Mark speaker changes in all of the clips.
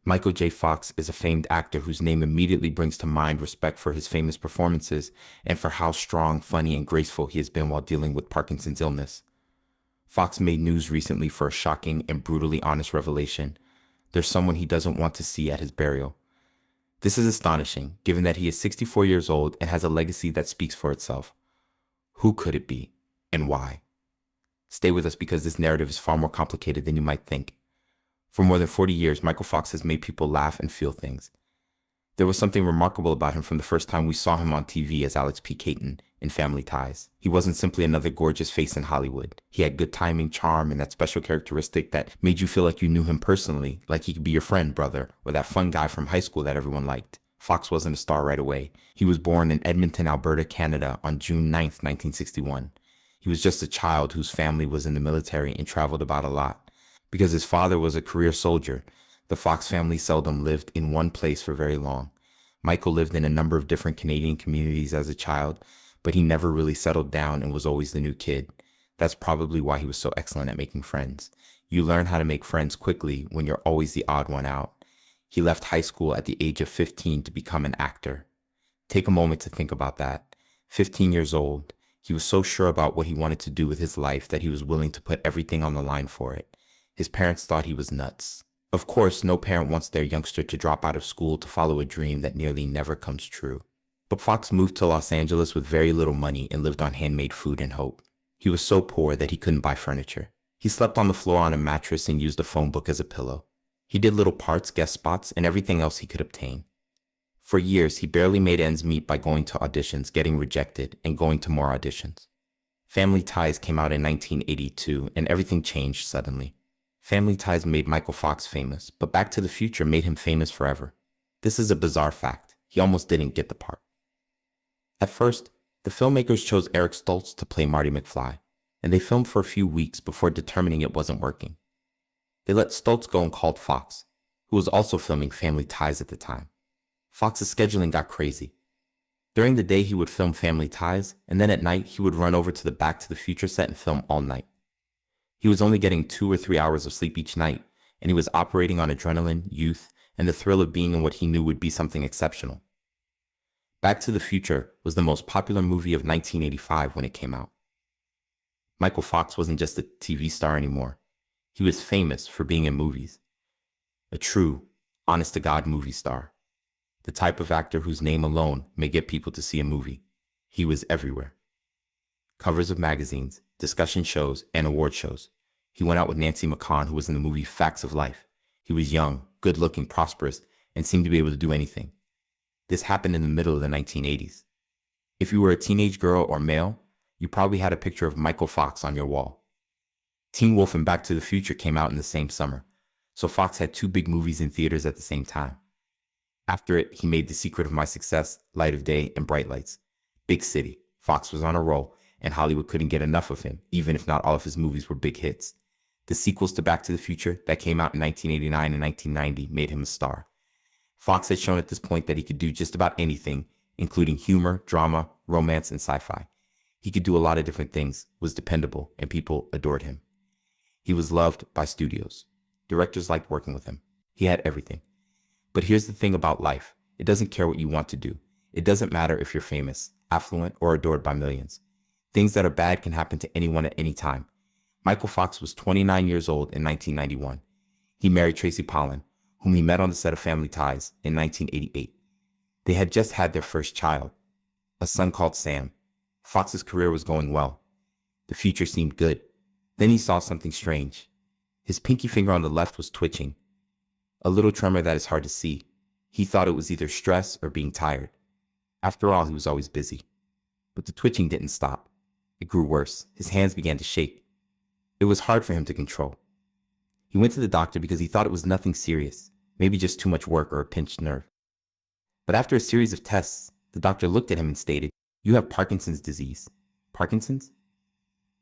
Speaker 1: Michael J. Fox is a famed actor whose name immediately brings to mind respect for his famous performances and for how strong, funny, and graceful he has been while dealing with Parkinson's illness. Fox made news recently for a shocking and brutally honest revelation. There's someone he doesn't want to see at his burial. This is astonishing, given that he is 64 years old and has a legacy that speaks for itself. Who could it be, and why? Stay with us because this narrative is far more complicated than you might think. For more than 40 years, Michael Fox has made people laugh and feel things. There was something remarkable about him from the first time we saw him on TV as Alex P. Keaton in Family Ties. He wasn't simply another gorgeous face in Hollywood. He had good timing, charm, and that special characteristic that made you feel like you knew him personally, like he could be your friend, brother, or that fun guy from high school that everyone liked. Fox wasn't a star right away. He was born in Edmonton, Alberta, Canada on June 9th, 1961. He was just a child whose family was in the military and traveled about a lot. Because his father was a career soldier, the Fox family seldom lived in one place for very long. Michael lived in a number of different Canadian communities as a child, but he never really settled down and was always the new kid. That's probably why he was so excellent at making friends. You learn how to make friends quickly when you're always the odd one out. He left high school at the age of 15 to become an actor. Take a moment to think about that. 15 years old, he was so sure about what he wanted to do with his life that he was willing to put everything on the line for it. His parents thought he was nuts. Of course, no parent wants their youngster to drop out of school to follow a dream that nearly never comes true. But Fox moved to Los Angeles with very little money and lived on handmade food and hope. He was so poor that he couldn't buy furniture. He slept on the floor on a mattress and used a phone book as a pillow. He did little parts, guest spots, and everything else he could obtain. For years, he barely made ends meet by going to auditions, getting rejected, and going to more auditions. Family Ties came out in 1982, and everything changed suddenly. Family Ties made Michael Fox famous, but Back to the Future made him famous forever. This is a bizarre fact. He almost didn't get the part. At first, the filmmakers chose Eric Stoltz to play Marty McFly, and they filmed for a few weeks before determining it wasn't working. They let Stoltz go and called Fox, who was also filming Family Ties at the time. Fox's scheduling got crazy. During the day, he would film Family Ties, and then at night, he would run over to the Back to the Future set and film all night. He was only getting 2 or 3 hours of sleep each night, and he was operating on adrenaline, youth, and the thrill of being in what he knew would be something exceptional. Back to the Future was the most popular movie of 1985 when it came out. Michael Fox wasn't just a TV star anymore. He was famous for being in movies. A true, honest-to-God movie star. The type of actor whose name alone may get people to see a movie. He was everywhere. Covers of magazines, discussion shows, and award shows. He went out with Nancy McCon, who was in the movie Facts of Life. He was young, good-looking, prosperous, and seemed to be able to do anything. This happened in the middle of the 1980s. If you were a teenage girl or male, you probably had a picture of Michael Fox on your wall. Teen Wolf and Back to the Future came out in the same summer, so Fox had 2 big movies in theaters at the same time. After it, he made The Secret of My Success, Light of Day, and Bright Lights. Big city. Fox was on a roll, and Hollywood couldn't get enough of him, even if not all of his movies were big hits. The sequels to Back to the Future that came out in 1989 and 1990 made him a star. Fox had shown at this point that he could do just about anything, including humor, drama, romance, and sci-fi. He could do a lot of different things, was dependable, and people adored him. He was loved by studios. Directors liked working with him. He had everything. But here's the thing about life. It doesn't care what you want to do. It doesn't matter if you're famous, affluent, or adored by millions. Things that are bad can happen to anyone at any time. Michael Fox was 29 years old in 1991. He married Tracy Pollan, whom he met on the set of Family Ties in 1988. They had just had their first child, a son called Sam. Fox's career was going well. The future seemed good. Then he saw something strange. His pinky finger on the left was twitching, a little tremor that is hard to see. He thought it was either stress or being tired. After all, he was always busy. But the twitching didn't stop. It grew worse. His hands began to shake. It was hard for him to control. He went to the doctor because he thought it was nothing serious, maybe just too much work or a pinched nerve. But after a series of tests, the doctor looked at him and stated, "You have Parkinson's disease." Parkinson's?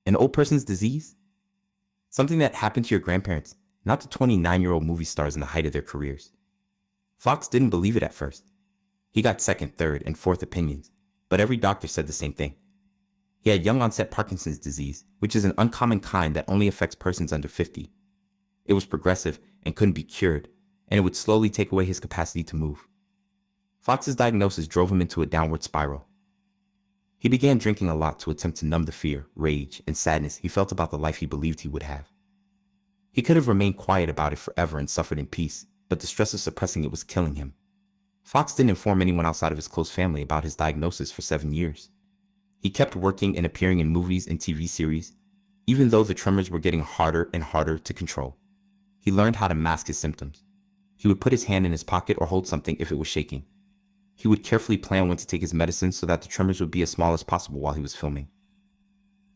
Speaker 1: An old person's disease? Something that happened to your grandparents, not to 29-year-old movie stars in the height of their careers. Fox didn't believe it at first. He got second, third, and fourth opinions, but every doctor said the same thing. He had young-onset Parkinson's disease, which is an uncommon kind that only affects persons under 50. It was progressive and couldn't be cured, and it would slowly take away his capacity to move. Fox's diagnosis drove him into a downward spiral. He began drinking a lot to attempt to numb the fear, rage, and sadness he felt about the life he believed he would have. He could have remained quiet about it forever and suffered in peace, but the stress of suppressing it was killing him. Fox didn't inform anyone outside of his close family about his diagnosis for 7 years. He kept working and appearing in movies and TV series, even though the tremors were getting harder and harder to control. He learned how to mask his symptoms. He would put his hand in his pocket or hold something if it was shaking. He would carefully plan when to take his medicine so that the tremors would be as small as possible while he was filming.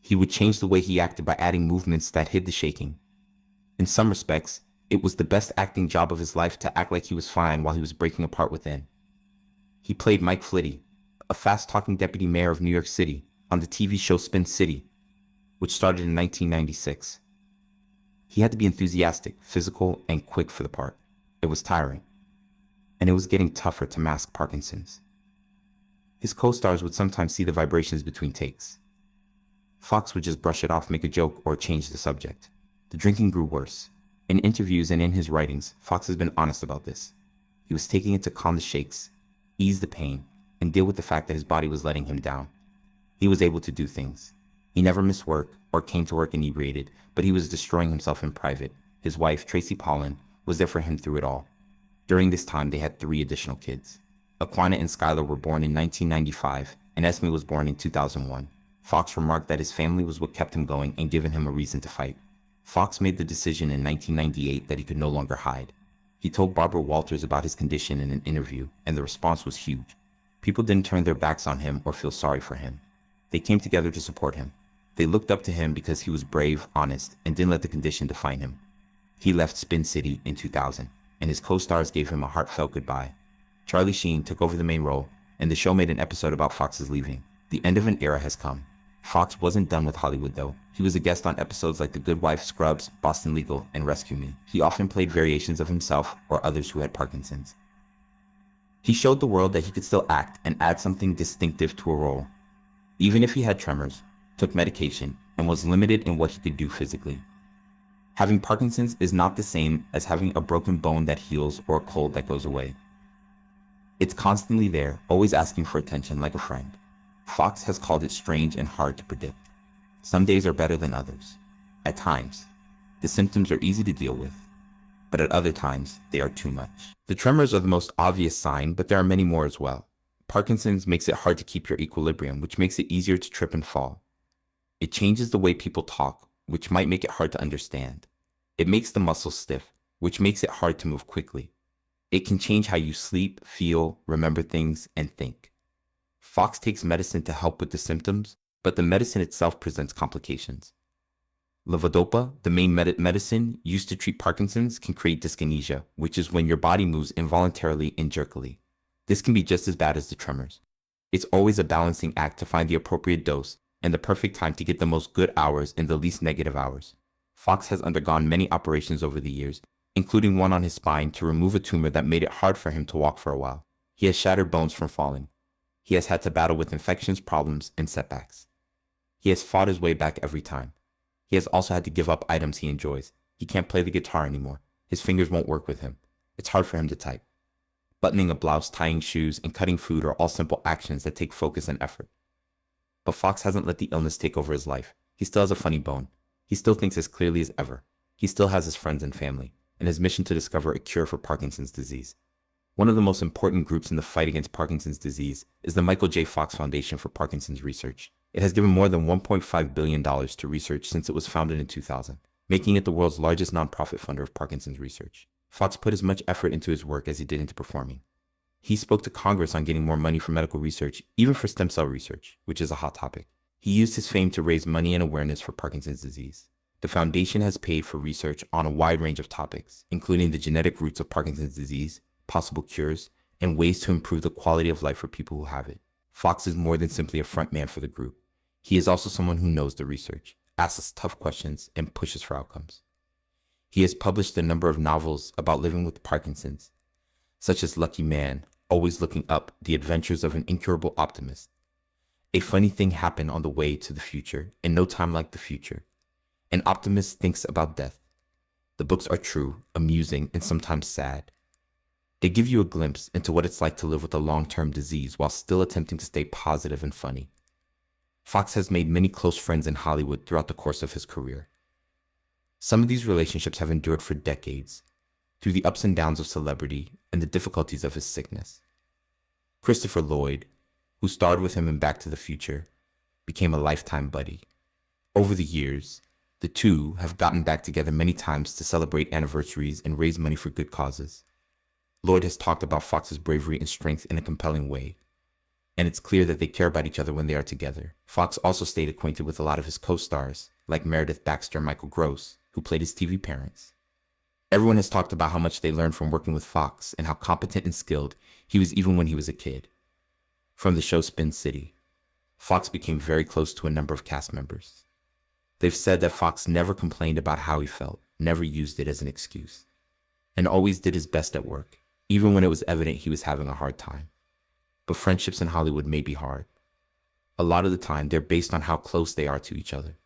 Speaker 1: He would change the way he acted by adding movements that hid the shaking. In some respects, it was the best acting job of his life to act like he was fine while he was breaking apart within. He played Mike Flitty, a fast-talking deputy mayor of New York City, on the TV show Spin City, which started in 1996. He had to be enthusiastic, physical, and quick for the part. It was tiring, and it was getting tougher to mask Parkinson's. His co-stars would sometimes see the vibrations between takes. Fox would just brush it off, make a joke, or change the subject. The drinking grew worse. In interviews and in his writings, Fox has been honest about this. He was taking it to calm the shakes, ease the pain, and deal with the fact that his body was letting him down. He was able to do things. He never missed work or came to work inebriated, but he was destroying himself in private. His wife, Tracy Pollan, was there for him through it all. During this time, they had 3 additional kids. Aquana and Skylar were born in 1995, and Esme was born in 2001. Fox remarked that his family was what kept him going and given him a reason to fight. Fox made the decision in 1998 that he could no longer hide. He told Barbara Walters about his condition in an interview, and the response was huge. People didn't turn their backs on him or feel sorry for him. They came together to support him. They looked up to him because he was brave, honest, and didn't let the condition define him. He left Spin City in 2000, and his co-stars gave him a heartfelt goodbye. Charlie Sheen took over the main role, and the show made an episode about Fox's leaving. The end of an era has come. Fox wasn't done with Hollywood though. He was a guest on episodes like The Good Wife, Scrubs, Boston Legal, and Rescue Me. He often played variations of himself or others who had Parkinson's. He showed the world that he could still act and add something distinctive to a role, even if he had tremors, took medication, and was limited in what he could do physically. Having Parkinson's is not the same as having a broken bone that heals or a cold that goes away. It's constantly there, always asking for attention like a friend. Fox has called it strange and hard to predict. Some days are better than others. At times, the symptoms are easy to deal with, but at other times, they are too much. The tremors are the most obvious sign, but there are many more as well. Parkinson's makes it hard to keep your equilibrium, which makes it easier to trip and fall. It changes the way people talk, which might make it hard to understand. It makes the muscles stiff, which makes it hard to move quickly. It can change how you sleep, feel, remember things, and think. Fox takes medicine to help with the symptoms, but the medicine itself presents complications. Levodopa, the main medicine used to treat Parkinson's, can create dyskinesia, which is when your body moves involuntarily and jerkily. This can be just as bad as the tremors. It's always a balancing act to find the appropriate dose and the perfect time to get the most good hours and the least negative hours. Fox has undergone many operations over the years, including one on his spine to remove a tumor that made it hard for him to walk for a while. He has shattered bones from falling. He has had to battle with infections, problems, and setbacks. He has fought his way back every time. He has also had to give up items he enjoys. He can't play the guitar anymore. His fingers won't work with him. It's hard for him to type. Buttoning a blouse, tying shoes, and cutting food are all simple actions that take focus and effort. But Fox hasn't let the illness take over his life. He still has a funny bone. He still thinks as clearly as ever. He still has his friends and family, and his mission to discover a cure for Parkinson's disease. One of the most important groups in the fight against Parkinson's disease is the Michael J. Fox Foundation for Parkinson's Research. It has given more than $1.5 billion to research since it was founded in 2000, making it the world's largest nonprofit funder of Parkinson's research. Fox put as much effort into his work as he did into performing. He spoke to Congress on getting more money for medical research, even for stem cell research, which is a hot topic. He used his fame to raise money and awareness for Parkinson's disease. The foundation has paid for research on a wide range of topics, including the genetic roots of Parkinson's disease, possible cures, and ways to improve the quality of life for people who have it. Fox is more than simply a front man for the group. He is also someone who knows the research, asks tough questions, and pushes for outcomes. He has published a number of novels about living with Parkinson's, such as Lucky Man, Always Looking Up, The Adventures of an Incurable Optimist. A funny thing happened on the way to the future, and no time like the future. An optimist thinks about death. The books are true, amusing, and sometimes sad. They give you a glimpse into what it's like to live with a long-term disease while still attempting to stay positive and funny. Fox has made many close friends in Hollywood throughout the course of his career. Some of these relationships have endured for decades, through the ups and downs of celebrity and the difficulties of his sickness. Christopher Lloyd, who starred with him in Back to the Future, became a lifetime buddy. Over the years, the two have gotten back together many times to celebrate anniversaries and raise money for good causes. Lloyd has talked about Fox's bravery and strength in a compelling way, and it's clear that they care about each other when they are together. Fox also stayed acquainted with a lot of his co-stars, like Meredith Baxter and Michael Gross, who played his TV parents. Everyone has talked about how much they learned from working with Fox and how competent and skilled he was even when he was a kid. From the show Spin City, Fox became very close to a number of cast members. They've said that Fox never complained about how he felt, never used it as an excuse, and always did his best at work, even when it was evident he was having a hard time. But friendships in Hollywood may be hard. A lot of the time, they're based on how close they are to each other.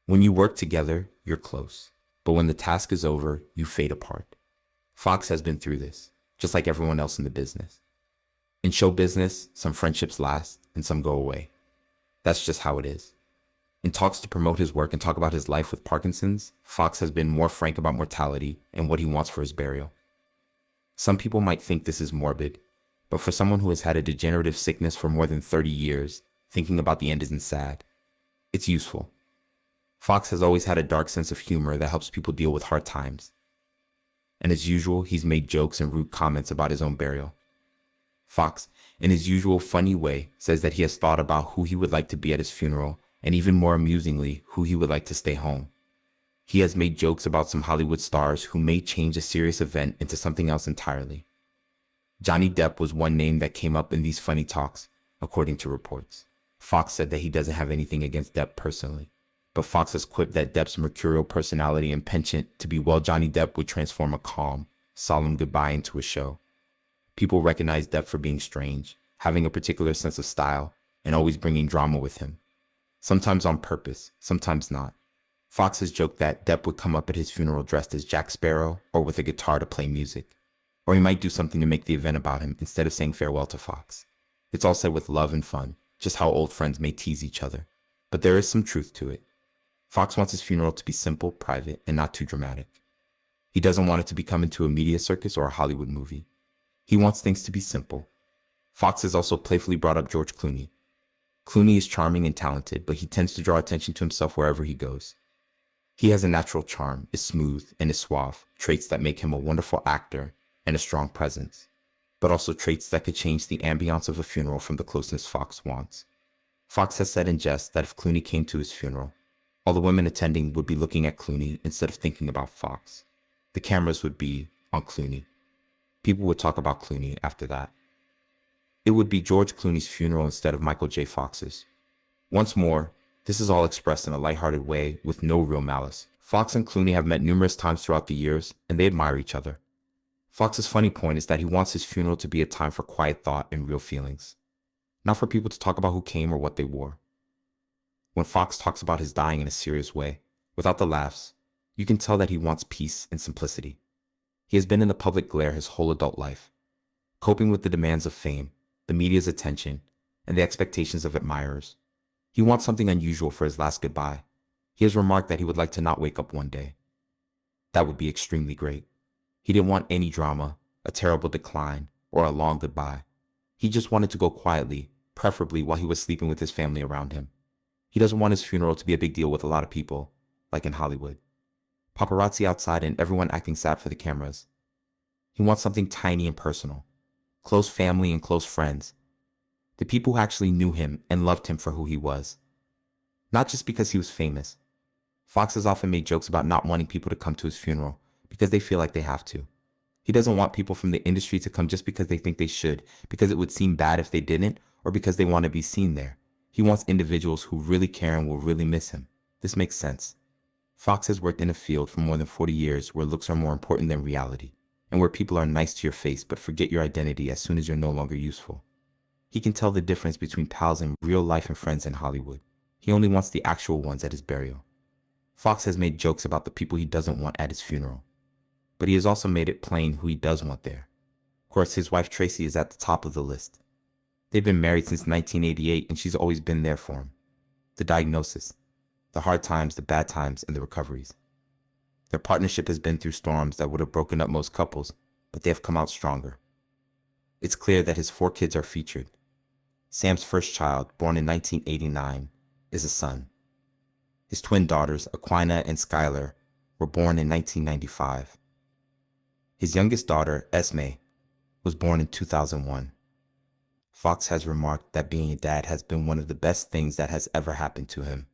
Speaker 1: When you work together, you're close. But when the task is over, you fade apart. Fox has been through this, just like everyone else in the business. In show business, some friendships last and some go away. That's just how it is. In talks to promote his work and talk about his life with Parkinson's, Fox has been more frank about mortality and what he wants for his burial. Some people might think this is morbid, but for someone who has had a degenerative sickness for more than 30 years, thinking about the end isn't sad. It's useful. Fox has always had a dark sense of humor that helps people deal with hard times. And as usual, he's made jokes and rude comments about his own burial. Fox, in his usual funny way, says that he has thought about who he would like to be at his funeral, and even more amusingly, who he would like to stay home. He has made jokes about some Hollywood stars who may change a serious event into something else entirely. Johnny Depp was one name that came up in these funny talks, according to reports. Fox said that he doesn't have anything against Depp personally, but Fox has quipped that Depp's mercurial personality and penchant to be well Johnny Depp would transform a calm, solemn goodbye into a show. People recognize Depp for being strange, having a particular sense of style, and always bringing drama with him. Sometimes on purpose, sometimes not. Fox has joked that Depp would come up at his funeral dressed as Jack Sparrow or with a guitar to play music. Or he might do something to make the event about him instead of saying farewell to Fox. It's all said with love and fun, just how old friends may tease each other. But there is some truth to it. Fox wants his funeral to be simple, private, and not too dramatic. He doesn't want it to become into a media circus or a Hollywood movie. He wants things to be simple. Fox has also playfully brought up George Clooney. Clooney is charming and talented, but he tends to draw attention to himself wherever he goes. He has a natural charm, is smooth, and is suave, traits that make him a wonderful actor and a strong presence, but also traits that could change the ambiance of a funeral from the closeness Fox wants. Fox has said in jest that if Clooney came to his funeral, all the women attending would be looking at Clooney instead of thinking about Fox. The cameras would be on Clooney. People would talk about Clooney after that. It would be George Clooney's funeral instead of Michael J. Fox's. Once more, this is all expressed in a lighthearted way with no real malice. Fox and Clooney have met numerous times throughout the years, and they admire each other. Fox's funny point is that he wants his funeral to be a time for quiet thought and real feelings, not for people to talk about who came or what they wore. When Fox talks about his dying in a serious way, without the laughs, you can tell that he wants peace and simplicity. He has been in the public glare his whole adult life, coping with the demands of fame, the media's attention, and the expectations of admirers. He wants something unusual for his last goodbye. He has remarked that he would like to not wake up one day. That would be extremely great. He didn't want any drama, a terrible decline, or a long goodbye. He just wanted to go quietly, preferably while he was sleeping with his family around him. He doesn't want his funeral to be a big deal with a lot of people, like in Hollywood. Paparazzi outside and everyone acting sad for the cameras. He wants something tiny and personal. Close family and close friends. The people who actually knew him and loved him for who he was. Not just because he was famous. Fox has often made jokes about not wanting people to come to his funeral because they feel like they have to. He doesn't want people from the industry to come just because they think they should, because it would seem bad if they didn't, or because they want to be seen there. He wants individuals who really care and will really miss him. This makes sense. Fox has worked in a field for more than 40 years where looks are more important than reality, and where people are nice to your face but forget your identity as soon as you're no longer useful. He can tell the difference between pals in real life and friends in Hollywood. He only wants the actual ones at his burial. Fox has made jokes about the people he doesn't want at his funeral, but he has also made it plain who he does want there. course, his wife Tracy is at the top of the list. They've been married since 1988 and she's always been there for him. The diagnosis, the hard times, the bad times, and the recoveries. Their partnership has been through storms that would have broken up most couples, but they have come out stronger. It's clear that his 4 kids are featured. Sam's first child, born in 1989, is a son. His twin daughters, Aquina and Skylar, were born in 1995. His youngest daughter, Esme, was born in 2001. Fox has remarked that being a dad has been one of the best things that has ever happened to him.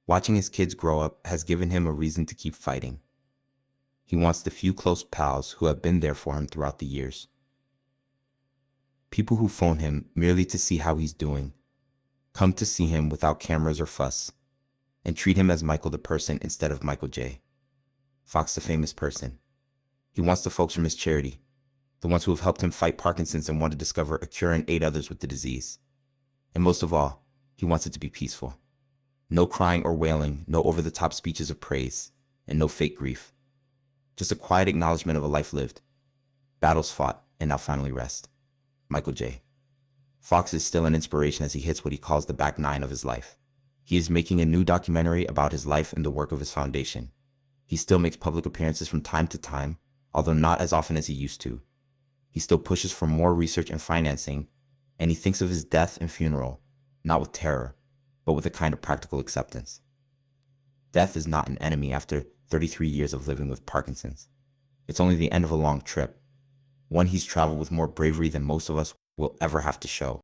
Speaker 1: Watching his kids grow up has given him a reason to keep fighting. He wants the few close pals who have been there for him throughout the years. People who phone him merely to see how he's doing, come to see him without cameras or fuss, and treat him as Michael the person instead of Michael J. Fox the famous person. He wants the folks from his charity, the ones who have helped him fight Parkinson's and want to discover a cure and aid others with the disease. And most of all, he wants it to be peaceful. No crying or wailing, no over-the-top speeches of praise, and no fake grief. Just a quiet acknowledgement of a life lived, battles fought, and now finally rest. Michael J. Fox is still an inspiration as he hits what he calls the back nine of his life. He is making a new documentary about his life and the work of his foundation. He still makes public appearances from time to time, although not as often as he used to. He still pushes for more research and financing, and he thinks of his death and funeral, not with terror, but with a kind of practical acceptance. Death is not an enemy after 33 years of living with Parkinson's. It's only the end of a long trip, one he's traveled with more bravery than most of us will ever have to show.